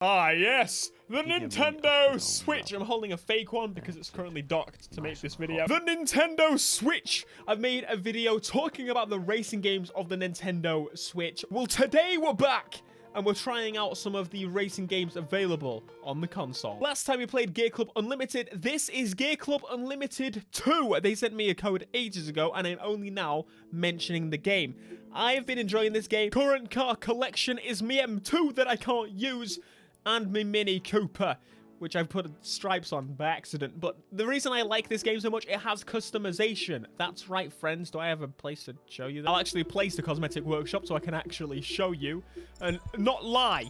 Ah, yes, the Nintendo Switch. I'm holding a fake one because it's currently docked to make this video. The Nintendo Switch. I've made a video talking about the racing games of the Nintendo Switch. Well, today we're back and we're trying out some of the racing games available on the console. Last time we played Gear Club Unlimited. This is Gear Club Unlimited 2. They sent me a code ages ago and I'm only now mentioning the game. I've been enjoying this game. Current car collection is me M2 that I can't use, and my Mini Cooper, which I've put stripes on by accident. But the reason I like this game so much, it has customization. That's right, friends. Do I have a place to show you that? I'll actually place the cosmetic workshop so I can actually show you and not lie.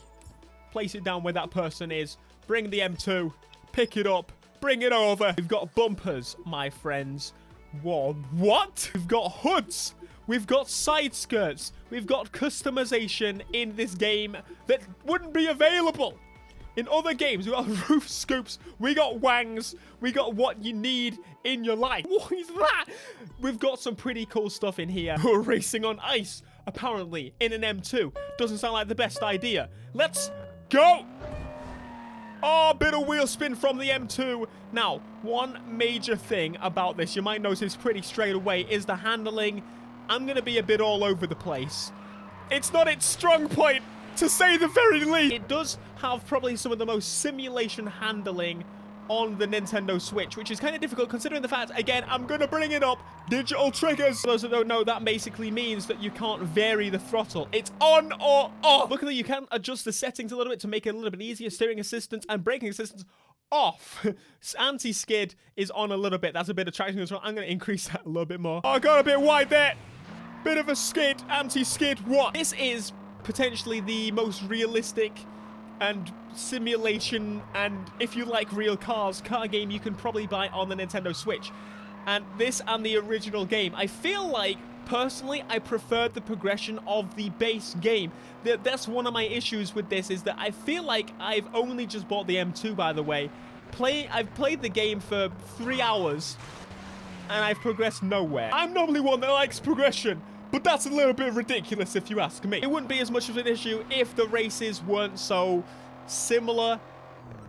Place it down where that person is. Bring the M2. Pick it up. Bring it over. We've got bumpers, my friends. Whoa, what? We've got hoods. We've got side skirts. We've got customization in this game that wouldn't be available in other games. We got roof scoops, we got wangs, we got what you need in your life. What is that? We've got some pretty cool stuff in here. We're racing on ice, apparently, in an M2. Doesn't sound like the best idea. Let's go! Oh, bit of wheel spin from the M2. Now, one major thing about this, you might notice pretty straight away, is the handling. I'm going to be a bit all over the place. It's not its strong point, to say the very least. It does have probably some of the most simulation handling on the Nintendo Switch, which is kind of difficult considering the fact, again, I'm going to bring it up, digital triggers. For those that don't know, that basically means that you can't vary the throttle. It's on or off. Luckily, you can adjust the settings a little bit to make it a little bit easier. Steering assistance and braking assistance off. Anti-skid is on a little bit. That's a bit of traction as well. I'm going to increase that a little bit more. Oh, I got a bit wide there. Bit of a skid, anti-skid, what? This is potentially the most realistic and simulation and, if you like real cars, car game you can probably buy on the Nintendo Switch. And this and the original game, I feel like, personally, I preferred the progression of the base game. That's one of my issues with this, is that I feel like I've only just bought the M2, by the way. I've played the game for 3 hours, and I've progressed nowhere. I'm normally one that likes progression, but that's a little bit ridiculous if you ask me. It wouldn't be as much of an issue if the races weren't so similar,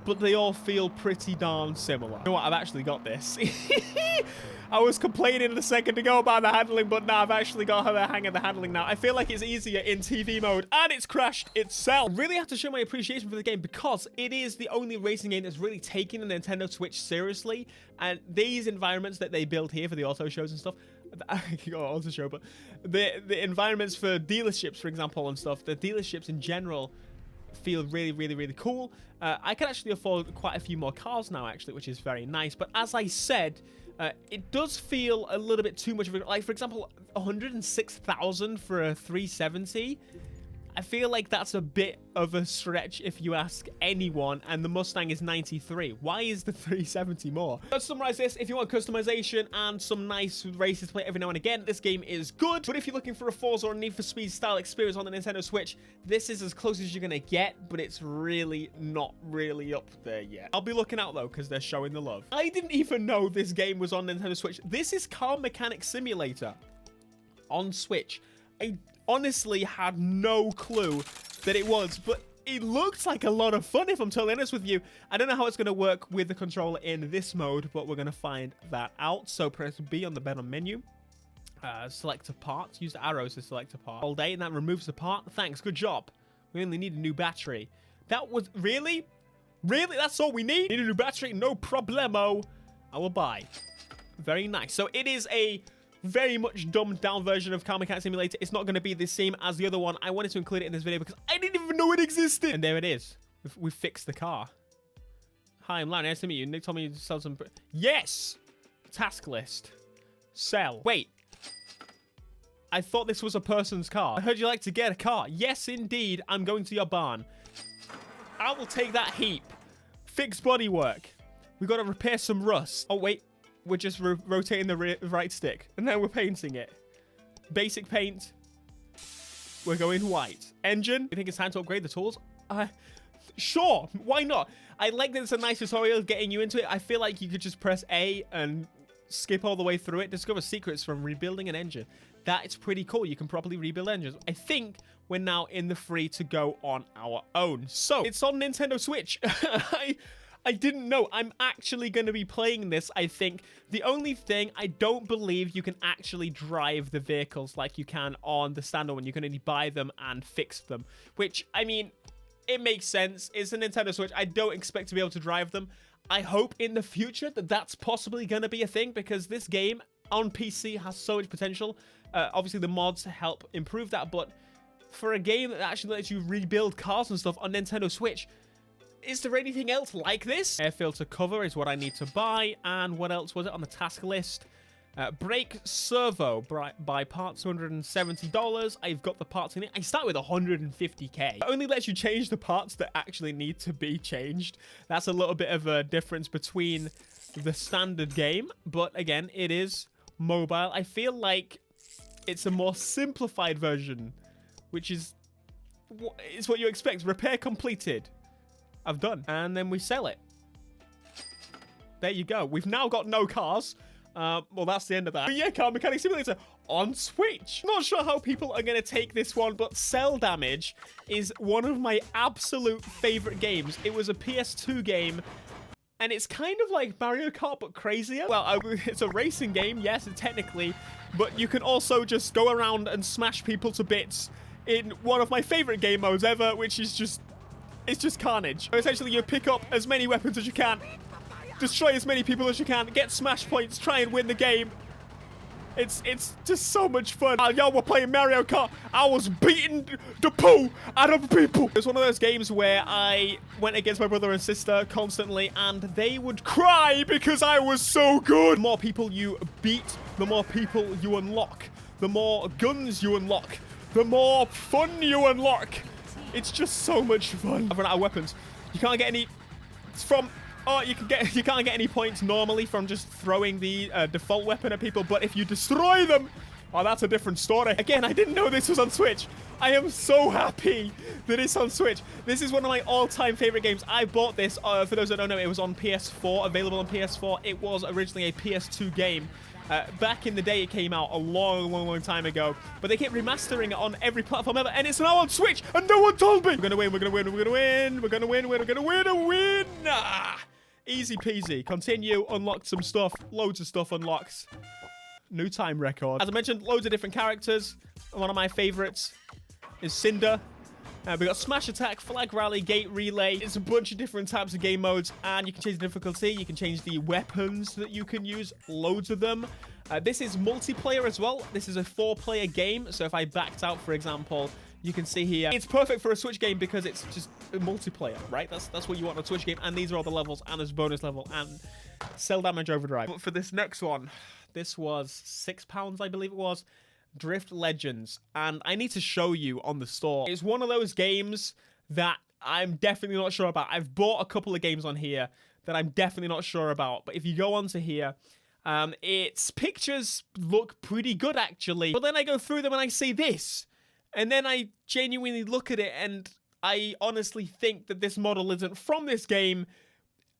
but they all feel pretty darn similar. You know what? I've actually got this. I was complaining a second ago about the handling, but now I've actually got the hang of the handling now. I feel like it's easier in TV mode, and it's crashed itself. I really have to show my appreciation for the game because it is the only racing game that's really taking the Nintendo Switch seriously. And these environments that they build here for the auto shows and stuff, auto show, but the environments for dealerships, for example, and stuff, the dealerships in general feel really, really, really cool. I can actually afford quite a few more cars now, actually, which is very nice. But as I said, it does feel a little bit too much of a, like, for example, 106,000 for a 370. I feel like that's a bit of a stretch if you ask anyone, and the Mustang is 93. Why is the 370 more? Let's summarize this. If you want customization and some nice races to play every now and again, this game is good. But if you're looking for a Forza or Need for Speed style experience on the Nintendo Switch, this is as close as you're gonna get, but it's really not really up there yet. I'll be looking out though, because they're showing the love. I didn't even know this game was on Nintendo Switch. This is Car Mechanic Simulator on Switch. I honestly had no clue that it was, but it looked like a lot of fun, if I'm totally honest with you. I don't know how it's going to work with the controller in this mode, but we're going to find that out. So press B on the button menu, select a part, use the arrows to select a part all day, and that removes the part. Thanks, good job. We only need a new battery. That was really that's all we need. Need a new battery, no problemo. I will buy. Very nice. So it is a very much dumbed down version of Car Mechanic Simulator. It's not going to be the same as the other one. I wanted to include it in this video because I didn't even know it existed. And there it is. We fixed the car. Hi, I'm Larry. Nice to meet you. Nick told me to sell some... Yes! Task list. Sell. Wait. I thought this was a person's car. I heard you like to get a car. Yes, indeed. I'm going to your barn. I will take that heap. Fix bodywork. We got to repair some rust. Oh, wait. We're just rotating the right stick. And now we're painting it. Basic paint. We're going white. Engine. You think it's time to upgrade the tools? Sure. Why not? I like that it's a nice tutorial getting you into it. I feel like you could just press A and skip all the way through it. Discover secrets from rebuilding an engine. That is pretty cool. You can properly rebuild engines. I think we're now in the free to go on our own. So it's on Nintendo Switch. I didn't know. I'm actually going to be playing this, I think. The only thing, I don't believe you can actually drive the vehicles like you can on the standard one. You can only buy them and fix them, which, I mean, it makes sense. It's a Nintendo Switch. I don't expect to be able to drive them. I hope in the future that that's possibly going to be a thing, because this game on PC has so much potential. Obviously, the mods help improve that, but for a game that actually lets you rebuild cars and stuff on Nintendo Switch, is there anything else like this? Air filter cover is what I need to buy. And what else was it on the task list? Brake servo. Buy parts, $270. I've got the parts in it. I start with 150k. It only lets you change the parts that actually need to be changed. That's a little bit of a difference between the standard game. But again, it is mobile. I feel like it's a more simplified version, which is what you expect. Repair completed. I've done. And then we sell it. There you go. We've now got no cars. Well, that's the end of that. But yeah, Car Mechanic Simulator on Switch. Not sure how people are going to take this one, but Cell Damage is one of my absolute favorite games. It was a PS2 game, and it's kind of like Mario Kart, but crazier. Well, it's a racing game, yes, technically, but you can also just go around and smash people to bits in one of my favorite game modes ever, which is just... it's just carnage. Essentially, you pick up as many weapons as you can, destroy as many people as you can, get smash points, try and win the game. It's just so much fun. While y'all were playing Mario Kart, I was beating the poo out of people. It was one of those games where I went against my brother and sister constantly, and they would cry because I was so good. The more people you beat, the more people you unlock. The more guns you unlock, the more fun you unlock. It's just so much fun. I've run out of weapons. You can't get any from... oh, you can't get any points normally from just throwing the default weapon at people, but if you destroy them, oh, that's a different story. Again, I didn't know this was on Switch. I am so happy that it's on Switch. This is one of my all-time favorite games. I bought this, for those that don't know, it was on PS4, available on PS4. It was originally a PS2 game. Back in the day, it came out a long time ago, but they kept remastering it on every platform ever, and it's now on Switch, and no one told me. We're gonna win, we're gonna win, we're gonna win, we're gonna win, we're gonna win a win. Ah, easy peasy. Continue, unlock some stuff, loads of stuff unlocks. New time record. As I mentioned, loads of different characters. One of my favorites is Cinder. We got Smash Attack, Flag Rally, Gate Relay. It's a bunch of different types of game modes, and you can change the difficulty. You can change the weapons that you can use, loads of them. This is multiplayer as well. This is a 4-player game, so if I backed out, for example, you can see here, it's perfect for a Switch game because it's just a multiplayer, right? That's what you want in a Switch game, and these are all the levels, and there's bonus level, and Cell Damage Overdrive. But for this next one, this was £6, I believe it was. Drift Legends, and I need to show you on the store. It's one of those games that I'm definitely not sure about. I've bought a couple of games on here that I'm definitely not sure about, but if you go onto here, its pictures look pretty good actually, but then I go through them and I see this, and then I genuinely look at it and I honestly think that this model isn't from this game.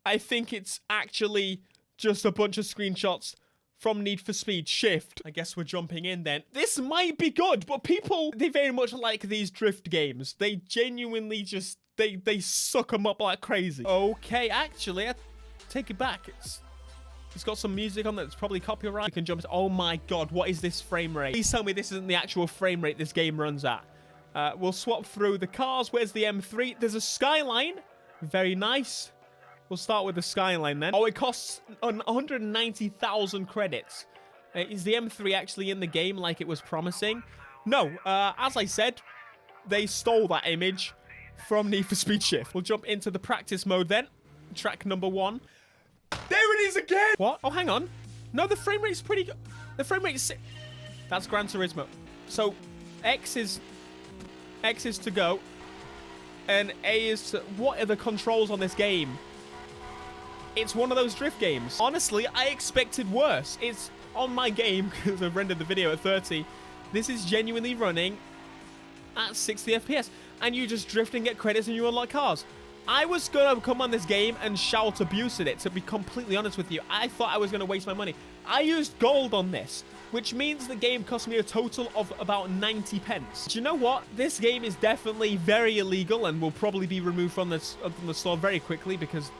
I think it's actually just a bunch of screenshots from Need for Speed Shift. I guess we're jumping in then. This might be good, but people, they very much like these drift games. They genuinely just, they suck them up like crazy. Okay, actually, I take it back. It's got some music on that's probably copyright. You can jump. Oh my god, what is this frame rate? Please tell me this isn't the actual frame rate this game runs at. We'll swap through the cars. Where's the M3? There's a Skyline. Very nice. We'll start with the Skyline then. Oh, it costs 190,000 credits. Is the M3 actually in the game like it was promising? No, as I said, they stole that image from Need for Speed Shift. We'll jump into the practice mode then. Track number 1. There it is again! What? Oh, hang on. No, the frame rate's pretty good. The frame rate's... that's Gran Turismo. So, X is to go, and A is to... what are the controls on this game? It's one of those drift games. Honestly, I expected worse. It's on my game, because I've rendered the video at 30. This is genuinely running at 60 FPS. And you just drift and get credits and you unlock cars. I was going to come on this game and shout abuse at it, to be completely honest with you. I thought I was going to waste my money. I used gold on this. which means the game cost me a total of about 90 pence. Do you know what? This game is definitely very illegal and will probably be removed from the store very quickly because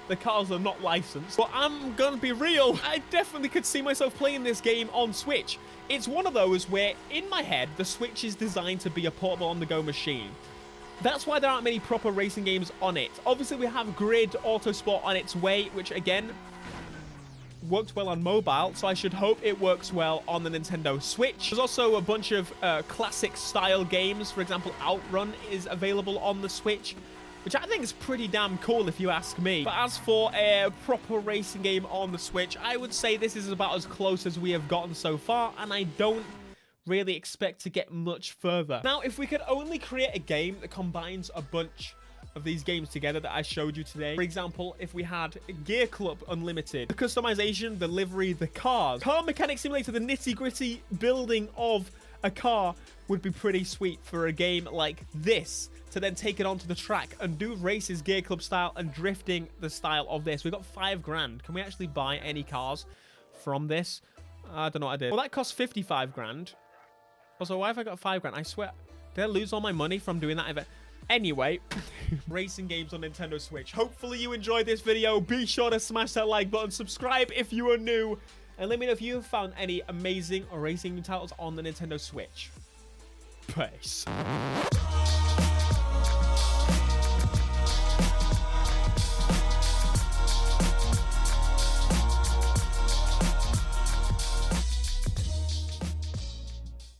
the cars are not licensed. But I'm gonna be real, I definitely could see myself playing this game on Switch. It's one of those where, in my head, the Switch is designed to be a portable on-the-go machine. That's why there aren't many proper racing games on it. Obviously, we have Grid Autosport on its way, which, again, worked well on mobile, so I should hope it works well on the Nintendo Switch. There's also a bunch of classic-style games. For example, Outrun is available on the Switch, which I think is pretty damn cool if you ask me. But as for a proper racing game on the Switch, I would say this is about as close as we have gotten so far, and I don't really expect to get much further. Now, if we could only create a game that combines a bunch of these games together that I showed you today. For example, if we had Gear Club Unlimited, the customization, the livery, the cars, Car Mechanic Simulator, the nitty-gritty building of a car would be pretty sweet for a game like this to then take it onto the track and do races Gear Club style and drifting the style of this. We've got 5 grand. Can we actually buy any cars from this? I don't know what I did. Well, that cost 55 grand. Also, why have I got 5 grand? I swear, did I lose all my money from doing that event? Anyway, racing games on Nintendo Switch. Hopefully you enjoyed this video. Be sure to smash that like button, subscribe if you are new, and let me know if you have found any amazing racing titles on the Nintendo Switch. Peace.